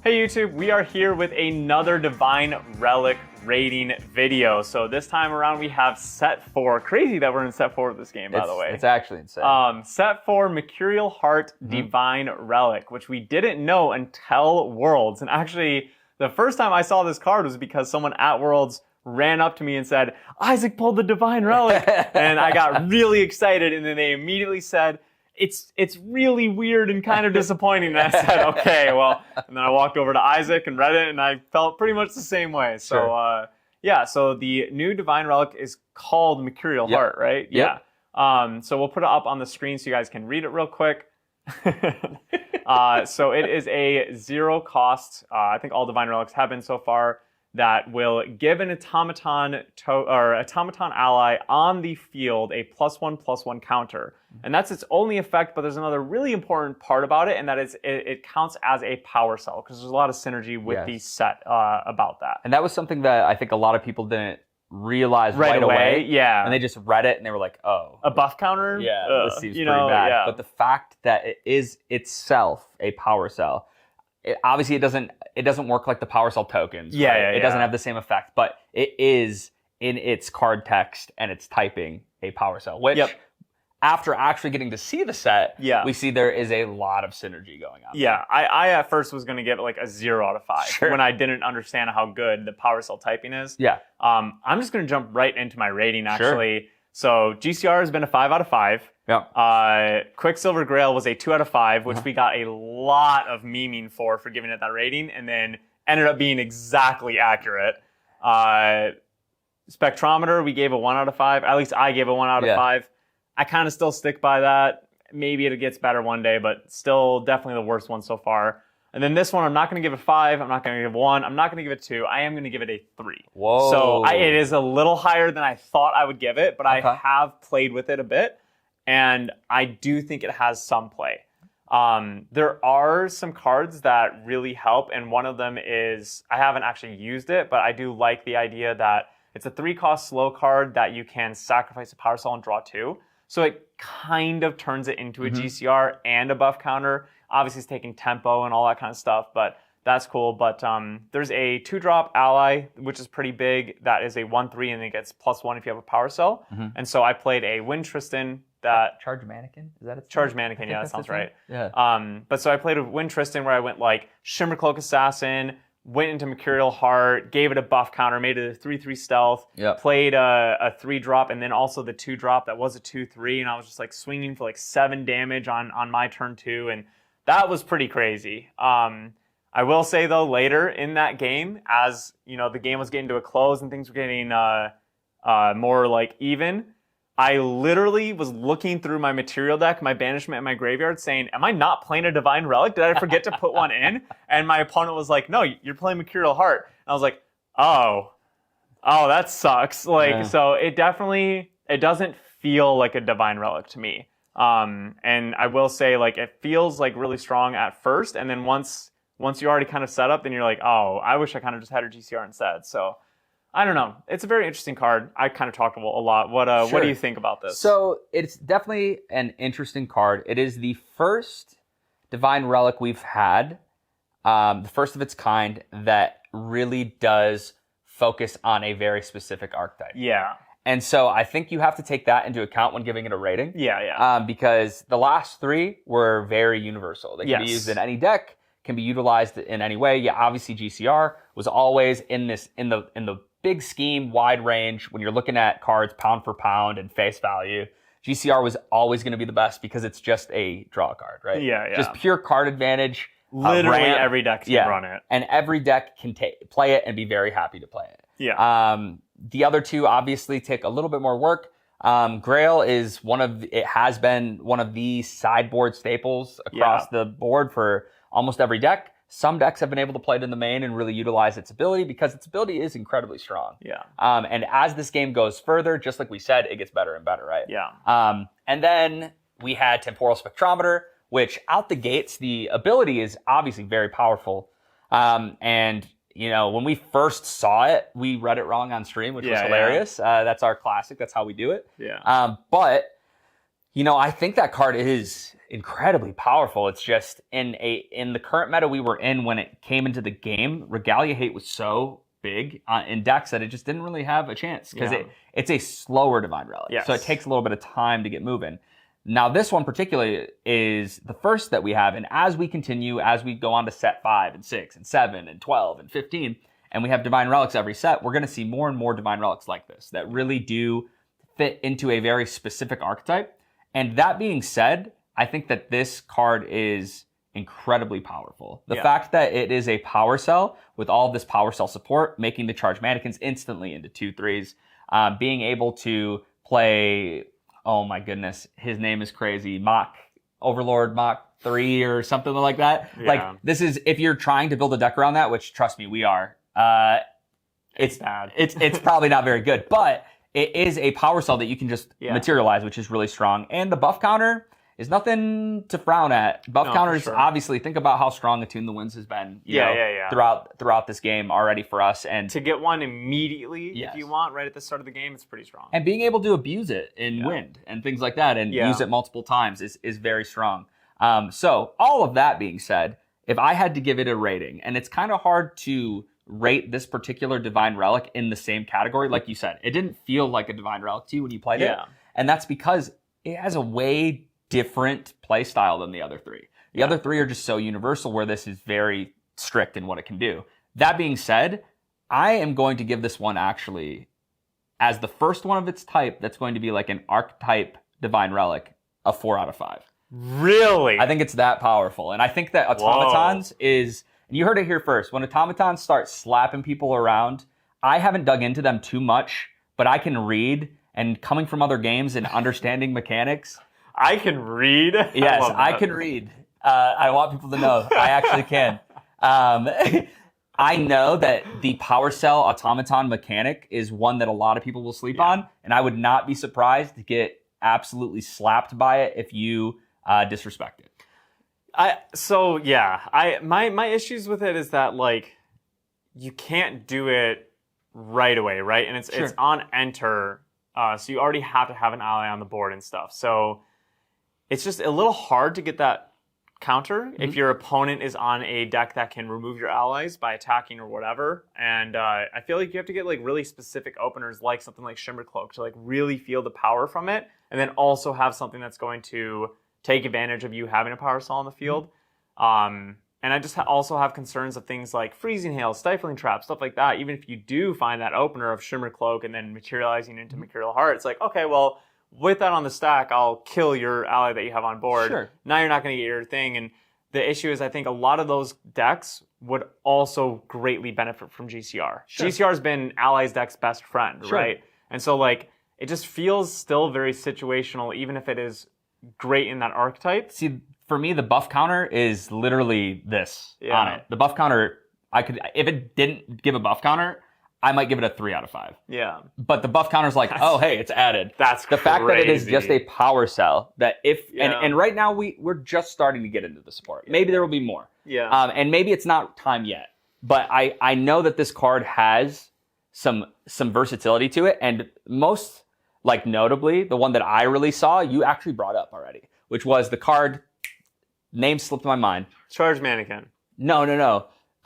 Hey YouTube, we are here with another Divine Relic rating video. So this time around we have set 4. Crazy that we're in set 4 of this game, by the way. It's actually insane. Set 4, Mercurial Heart Divine Relic, which we didn't know until Worlds. And actually, the first time I saw this card was because someone at Worlds ran up to me and said, Isaac pulled the Divine Relic. And I got really excited, and then they immediately said, it's really weird and kind of disappointing. And I said, okay, well, and then I walked over to Isaac and read it, and I felt pretty much the same way. So, Sure. yeah, so the new Divine Relic is called Mercurial Heart, right? Yep. Yeah. So we'll put it up on the screen so you guys can read it real quick. So it is a 0 cost. I think all Divine Relics have been so far. That will give an automaton ally on the field a +1/+1 counter. And that's its only effect, but there's another really important part about it, and that is it counts as a power cell, because there's a lot of synergy with the set about that. And that was something that I think a lot of people didn't realize right away. Yeah. And they just read it and they were like, oh. A buff counter? Yeah, this seems pretty bad. Yeah. But the fact that it is itself a power cell, obviously it doesn't work like the power cell tokens. Yeah, right? yeah, It doesn't have the same effect, but it is in its card text and its typing a power cell, which after actually getting to see the set, we see there is a lot of synergy going on. Yeah, I at first was going to give it like a 0 out of 5 when I didn't understand how good the power cell typing is. Yeah. I'm just going to jump right into my rating, actually. So GCR has been a 5 out of 5. Yep. Quicksilver Grail was a 2 out of 5, which we got a lot of memeing for giving it that rating, and then ended up being exactly accurate. Spectrometer, we gave a 1 out of 5. At least I gave a 1 out of 5. I kind of still stick by that. Maybe it gets better one day, but still definitely the worst one so far. And then this one, I'm not going to give a 5. I'm not going to give a 1. I'm not going to give it 2. I am going to give it a 3. Whoa. So it is a little higher than I thought I would give it, but I have played with it a bit, and I do think it has some play. There are some cards that really help, and one of them is, I haven't actually used it, but I do like the idea that it's a 3-cost slow card that you can sacrifice a power cell and draw 2. So it kind of turns it into a GCR and a buff counter. Obviously, it's taking tempo and all that kind of stuff, but that's cool. But there's a 2-drop ally, which is pretty big. That is a 1/3, and it gets +1 if you have a power cell. And so I played a Win Tristan that... Charge Mannequin? Is that its Charge name? Mannequin, yeah, that sounds right. Yeah. But so I played a Win Tristan where I went like Shimmer Cloak Assassin, went into Mercurial Heart, gave it a buff counter, made it a 3/3 stealth, played a 3-drop, and then also the 2-drop that was a 2/3, and I was just like swinging for like 7 damage on my turn 2, and that was pretty crazy. I will say though, later in that game, as you know, the game was getting to a close and things were getting more like even, I literally was looking through my material deck, my banishment, and my graveyard saying, am I not playing a Divine Relic? Did I forget to put one in? And my opponent was like, no, you're playing Mercurial Heart. And I was like, oh, that sucks. Like, so it doesn't feel like a Divine Relic to me. And I will say, like, it feels like really strong at first. And then once you're already kind of set up, then you're like, oh, I wish I kind of just had a GCR instead. So I don't know. It's a very interesting card. I kind of talked a lot. What do you think about this? So it's definitely an interesting card. It is the first Divine Relic we've had, the first of its kind, that really does focus on a very specific archetype. Yeah. And so I think you have to take that into account when giving it a rating. Yeah. Because the last 3 were very universal. They can be used in any deck, can be utilized in any way. Yeah, obviously GCR was always in the big scheme, wide range. When you're looking at cards pound for pound and face value, GCR was always going to be the best because it's just a draw card, right? Yeah. Just pure card advantage. Literally every deck can run it. And every deck can play it and be very happy to play it. Yeah. The other 2 obviously take a little bit more work. Grail is has been one of the sideboard staples across the board for almost every deck. Some decks have been able to play it in the main and really utilize its ability because its ability is incredibly strong. Yeah. And as this game goes further, just like we said, it gets better and better, right? Yeah. And then we had Temporal Spectrometer, which out the gates, the ability is obviously very powerful. And you know, when we first saw it, we read it wrong on stream, which was hilarious. That's our classic. That's how we do it. Yeah. But I think that card is incredibly powerful. It's just in the current meta we were in when it came into the game, Regalia Hate was so big in decks that it just didn't really have a chance because it's a slower Divine Relic. Yes. So it takes a little bit of time to get moving. Now, this one particularly is the first that we have, and as we continue, as we go on to set 5 and 6 and 7 and 12 and 15, and we have Divine Relics every set, we're going to see more and more Divine Relics like this that really do fit into a very specific archetype. And that being said, I think that this card is incredibly powerful. The fact that it is a power cell with all of this power cell support, making the charged mannequins instantly into 2/3s, being able to play, oh my goodness, his name is crazy, Overlord Mach 3 or something like that. Yeah. Like, this is, if you're trying to build a deck around that, which trust me, we are, it's bad. It's probably not very good, but it is a power cell that you can just materialize, which is really strong. And the buff counter is nothing to frown at. Buff counters, obviously, think about how strong Attune the Winds has been throughout this game already for us. And to get one immediately, if you want, right at the start of the game, it's pretty strong. And being able to abuse it in wind and things like that and use it multiple times is very strong. So all of that being said, if I had to give it a rating, and it's kind of hard to rate this particular Divine Relic in the same category, like you said, it didn't feel like a Divine Relic to you when you played it. And that's because it has a way different play style than the other three. The other three are just so universal, where this is very strict in what it can do. That being said, I am going to give this one actually, as the first one of its type that's going to be like an archetype Divine Relic, a 4 out of 5. Really? I think it's that powerful. And I think that Automatons is, and you heard it here first, when Automatons start slapping people around, I haven't dug into them too much, but I can read, and coming from other games and understanding mechanics. I can read? Yes, I can read. I want people to know I actually can. I know that the Power Cell Automaton mechanic is one that a lot of people will sleep on, and I would not be surprised to get absolutely slapped by it if you disrespect it. My issues with it is that, like, you can't do it right away, right? And it's on enter, so you already have to have an ally on the board and stuff. So it's just a little hard to get that counter if your opponent is on a deck that can remove your allies by attacking or whatever. And I feel like you have to get like really specific openers, like something like Shimmer Cloak, to like really feel the power from it, and then also have something that's going to take advantage of you having a power cell on the field. And I just also have concerns of things like Freezing Hail, Stifling Trap, stuff like that. Even if you do find that opener of Shimmer Cloak and then materializing into Mercurial Heart, it's like, okay, well, with that on the stack, I'll kill your ally that you have on board. Sure. Now you're not going to get your thing. And the issue is, I think a lot of those decks would also greatly benefit from GCR. Sure. GCR has been Allies deck's best friend, right? And so, like, it just feels still very situational, even if it is great in that archetype. See, for me, the buff counter is literally this on it. The buff counter, if it didn't give a buff counter, I might give it a 3 out of 5. Yeah. But the buff counter's like, oh, hey, it's added. That's the fact that it is just a power cell. That and right now we're just starting to get into the support. Maybe there will be more. Yeah. And maybe it's not time yet. But I know that this card has some versatility to it, and most, like, notably, the one that I really saw, you actually brought up already, which was the card, name slipped my mind. Charged Mannequin. No.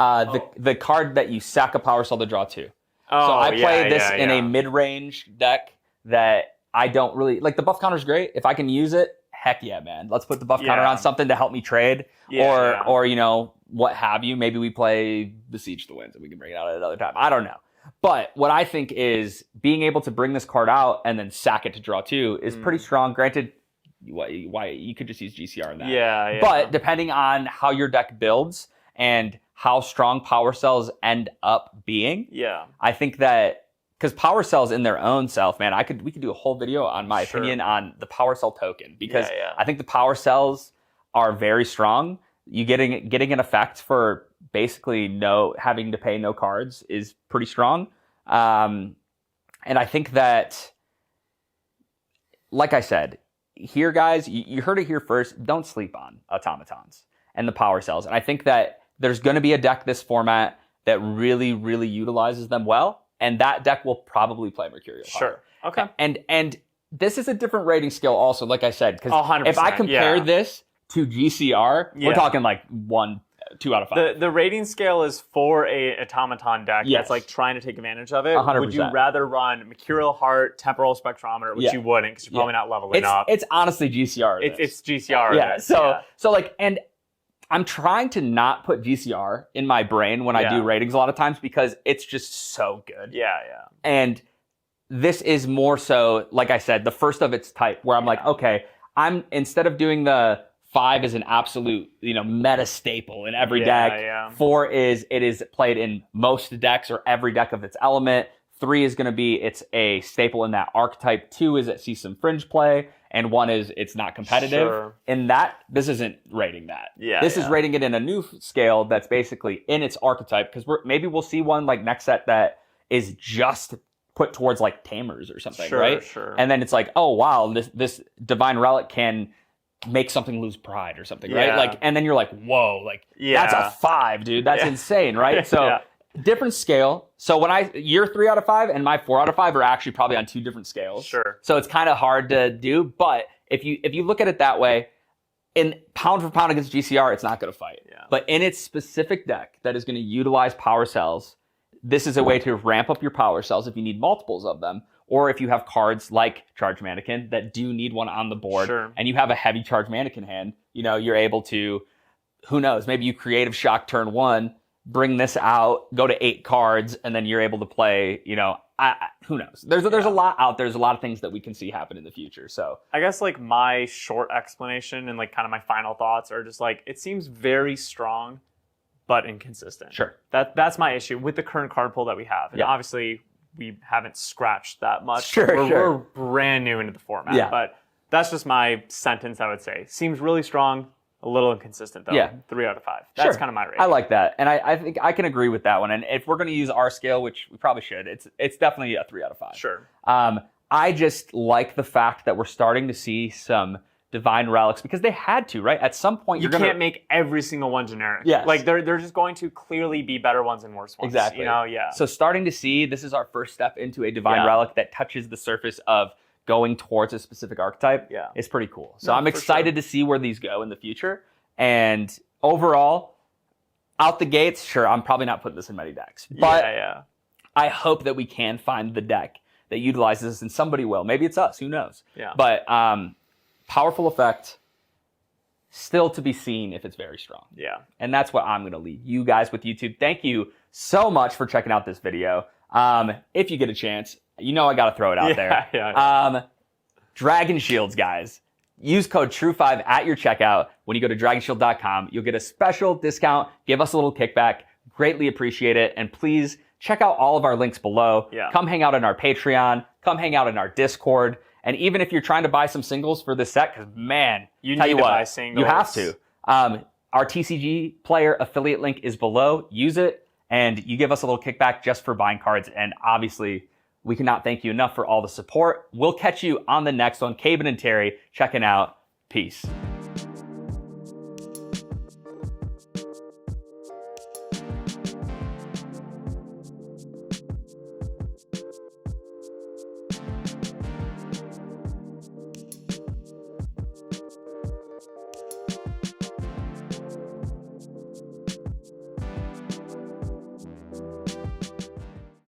The card that you sack a power cell to draw 2. So I play this in a mid-range deck that I don't really... Like, the buff counter's great. If I can use it, heck yeah, man. Let's put the buff counter on something to help me trade. Or you know, what have you. Maybe we play Besiege the Winds and we can bring it out at another time. I don't know. But what I think is being able to bring this card out and then sack it to draw 2 is pretty strong. Granted, why you could just use GCR in that. Yeah. But depending on how your deck builds and how strong power cells end up being. Yeah. I think that, because power cells in their own self, man, we could do a whole video on my opinion on the power cell token, because I think the power cells are very strong. You getting an effect for basically having to pay no cards is pretty strong. And I think that, like I said, here, guys, you heard it here first. Don't sleep on automatons and the power cells. And I think that there's going to be a deck this format that really, really utilizes them well, and that deck will probably play Mercurial Heart. Sure. Okay. And this is a different rating scale also, like I said, because 100%, if I compare this to GCR, we're talking like 2 out of 5. The rating scale is for a automaton deck that's like trying to take advantage of it. 100%. Would you rather run Mercurial Heart, Temporal Spectrometer, which you wouldn't because you're probably not leveling up. It's honestly GCR. It's GCR. Yeah. So like, and I'm trying to not put GCR in my brain when I do ratings a lot of times because it's just so good. Yeah. And this is more so, like I said, the first of its type where I'm like, okay, I'm instead of doing the 5 is an absolute, meta staple in every deck. 4 is played in most decks or every deck of its element. 3 is going to be it's a staple in that archetype. 2 is it sees some fringe play, and 1 is it's not competitive. Sure. And this isn't rating that. This is rating it in a new scale that's basically in its archetype because maybe we'll see one like next set that is just put towards like Tamers or something, right? Sure. And then it's like, oh wow, this Divine Relic can make something lose pride or something, right? Like, and then you're like, whoa, like that's a 5, dude. That's insane, right? So different scale. So when your 3 out of 5 and my 4 out of 5 are actually probably on 2 different scales. Sure. So it's kind of hard to do, but if you look at it that way, in pound for pound against GCR, it's not going to fight. Yeah. But in its specific deck that is going to utilize power cells, this is a way to ramp up your power cells if you need multiples of them, or if you have cards like Charge Mannequin that do need one on the board, and you have a heavy Charge Mannequin hand, you're able to, who knows, maybe you Creative Shock turn 1, bring this out, go to 8 cards, and then you're able to play, who knows? There's a lot out there. There's a lot of things that we can see happen in the future. So I guess like my short explanation and like kind of my final thoughts are just like, it seems very strong, but inconsistent. Sure. That's my issue with the current card pool that we have. And obviously we haven't scratched that much. We're brand new into the format. But that's just my sentence, I would say. Seems really strong, a little inconsistent though. 3 out of 5. That's kind of my rating. I like that. And I think I can agree with that one. And if we're going to use our scale, which we probably should, it's definitely a 3 out of 5. Sure. I just like the fact that we're starting to see some Divine Relics because they had to, right? At some point, you can't make every single one generic. Yes. Like they're just going to clearly be better ones and worse ones. Exactly. So starting to see this is our first step into a Divine Relic that touches the surface of going towards a specific archetype. It's pretty cool. So I'm excited to see where these go in the future. And overall, out the gates, sure, I'm probably not putting this in many decks. But I hope that we can find the deck that utilizes this, and somebody will. Maybe it's us. Who knows? But powerful effect, still to be seen if it's very strong. And that's what I'm going to leave you guys with YouTube. Thank you so much for checking out this video. If you get a chance, I got to throw it out there. Dragon Shields, guys. Use code TRUE5 at your checkout. When you go to dragonshield.com, you'll get a special discount. Give us a little kickback. Greatly appreciate it. And please check out all of our links below. Come hang out in our Patreon. Come hang out in our Discord. And even if you're trying to buy some singles for this set, because man, you need to buy singles. You have to. Our TCG player affiliate link is below. Use it, and you give us a little kickback just for buying cards. And obviously, we cannot thank you enough for all the support. We'll catch you on the next one. Caben and Terry checking out. Peace.